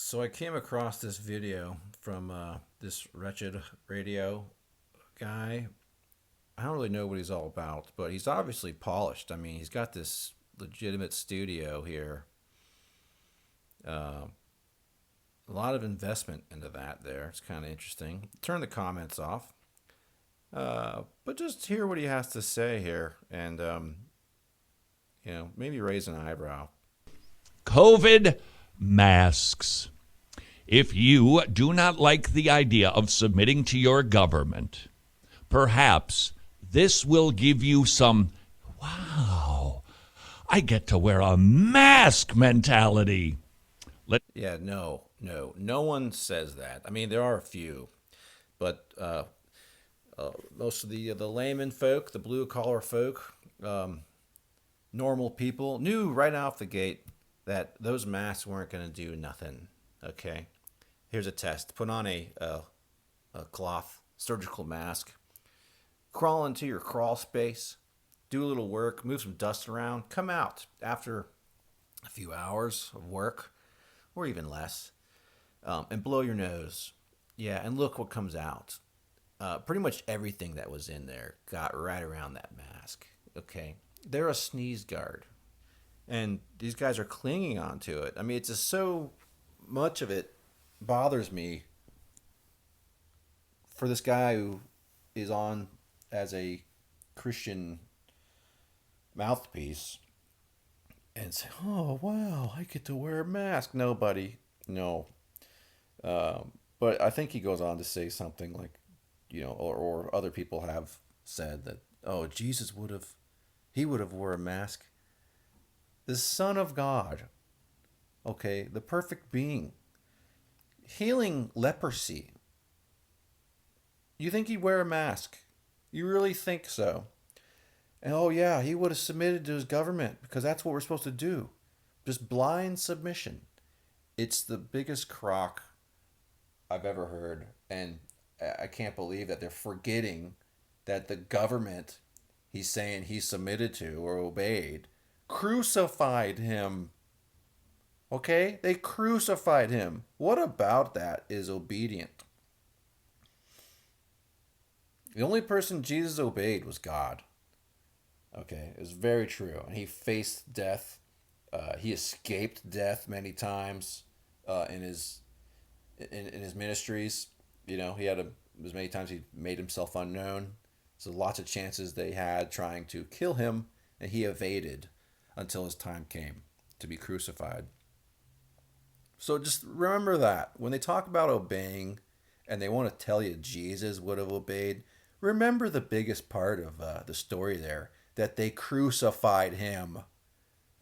So I came across this video from this Wretched Radio guy. I don't really know what he's all about, but he's obviously polished. I mean, he's got this legitimate studio here. Uh, a lot of investment into that there. It's kind of interesting. Turn the comments off. But just hear what he has to say here and, maybe raise an eyebrow. COVID masks. If you do not like the idea of submitting to your government, perhaps this will give you some, wow, I get to wear a mask mentality. No one says that. I mean, there are a few, but most of the layman folk, the blue collar folk, normal people knew right off the gate that those masks weren't going to do nothing. Okay, here's a test: put on a cloth surgical mask, crawl into your crawl space, do a little work, move some dust around, come out after a few hours of work, or even less, and blow your nose. Yeah, and look what comes out. Pretty much everything that was in there got right around that mask. Okay, they're a sneeze guard, and these guys are clinging onto it. I mean, it's just so much of it bothers me for this guy who is on as a Christian mouthpiece and say, "Oh wow, I get to wear a mask." No, buddy, no. But I think he goes on to say something like, or other people have said that, "Oh, Jesus would have wore a mask." The Son of God, okay, the perfect being, healing leprosy. You think he'd wear a mask? You really think so? And oh yeah, he would have submitted to his government because that's what we're supposed to do. Just blind submission. It's the biggest crock I've ever heard. And I can't believe that they're forgetting that the government he's saying he submitted to or obeyed crucified him. Okay? They crucified him. What about that is obedient? The only person Jesus obeyed was God. Okay, it was very true. And he faced death. He escaped death many times in his ministries. He had as many times he made himself unknown. So lots of chances they had trying to kill him, and he evaded until his time came to be crucified. So just remember that when they talk about obeying, and they want to tell you Jesus would have obeyed, remember the biggest part of the story there, that they crucified him.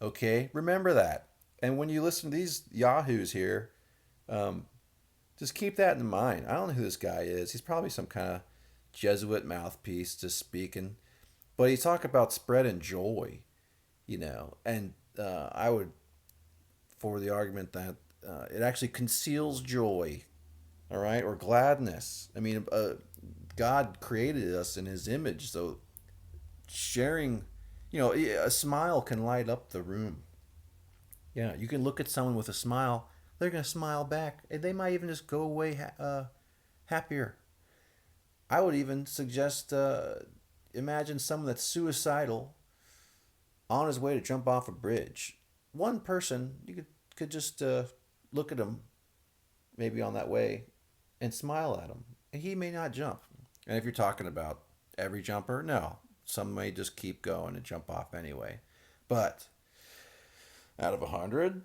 Okay? Remember that. And when you listen to these yahoos here, just keep that in mind. I don't know who this guy is. He's probably some kind of Jesuit mouthpiece just speaking. But he's talking about spreading joy, And I would forward the argument that it actually conceals joy, all right, or gladness. I mean, God created us in his image, so sharing, a smile can light up the room. Yeah, you can look at someone with a smile, they're going to smile back, and they might even just go away happier. I would even suggest imagine someone that's suicidal on his way to jump off a bridge. One person, you could just look at him maybe on that way and smile at him. And he may not jump. And if you're talking about every jumper, no. Some may just keep going and jump off anyway. But out of 100,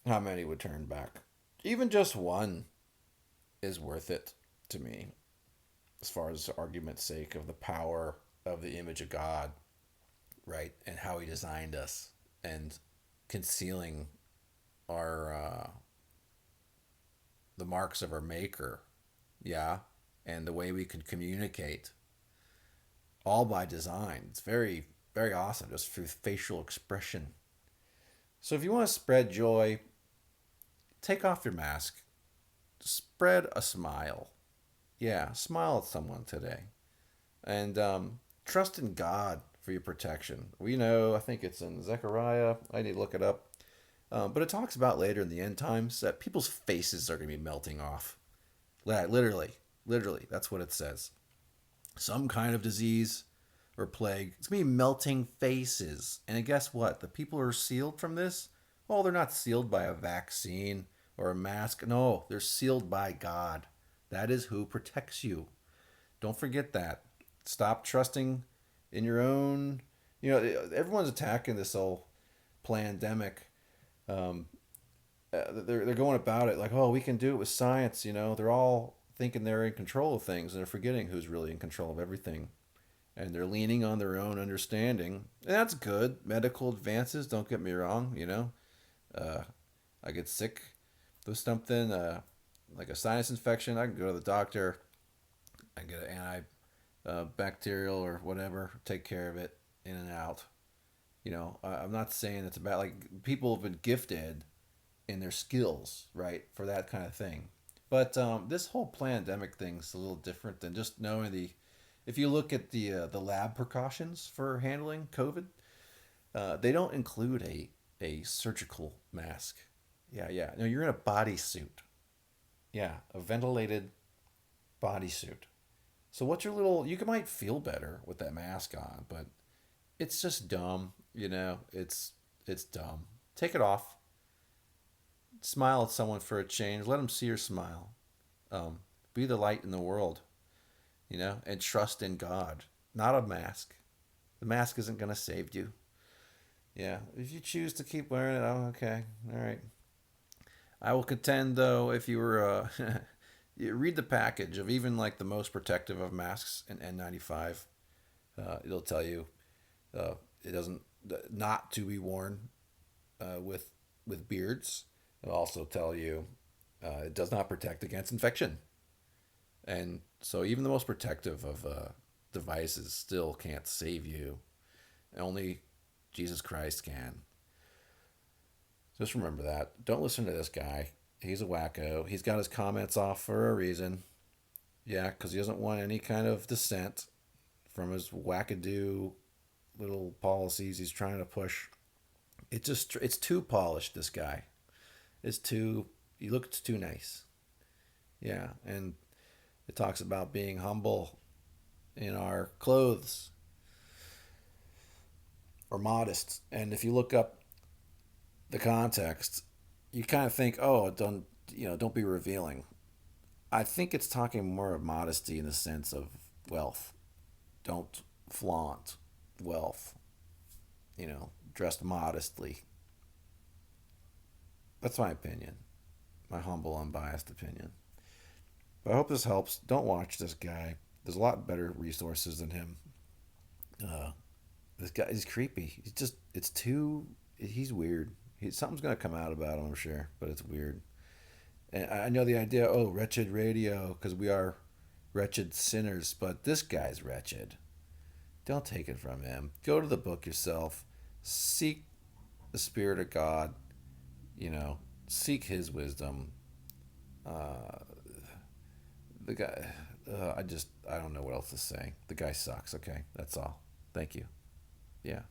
how many would turn back? Even just one is worth it to me, as far as argument's sake of the power of the image of God, right? And how he designed us and concealing our the marks of our maker, yeah, and the way we can communicate, all by design. It's very, very awesome, just through facial expression. So if you want to spread joy, take off your mask, spread a smile. Yeah, smile at someone today, and trust in God for your protection. We know, I think it's in Zechariah. I need to look it up. But it talks about later in the end times that people's faces are going to be melting off. Literally, literally, that's what it says. Some kind of disease or plague. It's going to be melting faces. And guess what? The people who are sealed from this, well, they're not sealed by a vaccine or a mask. No, they're sealed by God. That is who protects you. Don't forget that. Stop trusting in your own. Everyone's attacking this whole pandemic. They're going about it like, oh, we can do it with science. They're all thinking they're in control of things, and they're forgetting who's really in control of everything. And they're leaning on their own understanding, and that's good. Medical advances, don't get me wrong. I get sick with something like a sinus infection, I can go to the doctor. I get an antibacterial or whatever, take care of it, in and out. I'm not saying it's about, like, people have been gifted in their skills, right, for that kind of thing. But this whole pandemic thing's a little different than just knowing the. If you look at the lab precautions for handling COVID, they don't include a surgical mask. Yeah, yeah. No, you're in a bodysuit. Yeah, a ventilated bodysuit. So what's your little? You might feel better with that mask on, but it's just dumb. It's dumb. Take it off. Smile at someone for a change. Let them see your smile. Be the light in the world. And trust in God, not a mask. The mask isn't going to save you. Yeah, if you choose to keep wearing it, oh, okay, all right. I will contend, though, if you were, you read the package of even like the most protective of masks and N95, it'll tell you it doesn't not to be worn with beards. It'll also tell you it does not protect against infection. And so even the most protective of devices still can't save you. Only Jesus Christ can. Just remember that. Don't listen to this guy. He's a wacko. He's got his comments off for a reason. Yeah, because he doesn't want any kind of dissent from his wackadoo little policies he's trying to push. It's too polished, this guy. He looks too nice. Yeah, and it talks about being humble in our clothes or modest. And if you look up the context, you kind of think, oh, don't be revealing. I think it's talking more of modesty in the sense of wealth. Don't flaunt wealth. Dress modestly. That's my opinion. My humble, unbiased opinion. But I hope this helps. Don't watch this guy. There's a lot better resources than him. This guy is creepy. He's weird. Something's going to come out about him, I'm sure, but it's weird. And I know the idea, Wretched Radio, because we are wretched sinners, but this guy's wretched. Don't take it from him. Go to the book yourself. Seek the Spirit of God. Seek His wisdom. The guy, I don't know what else to say. The guy sucks, okay? That's all. Thank you. Yeah.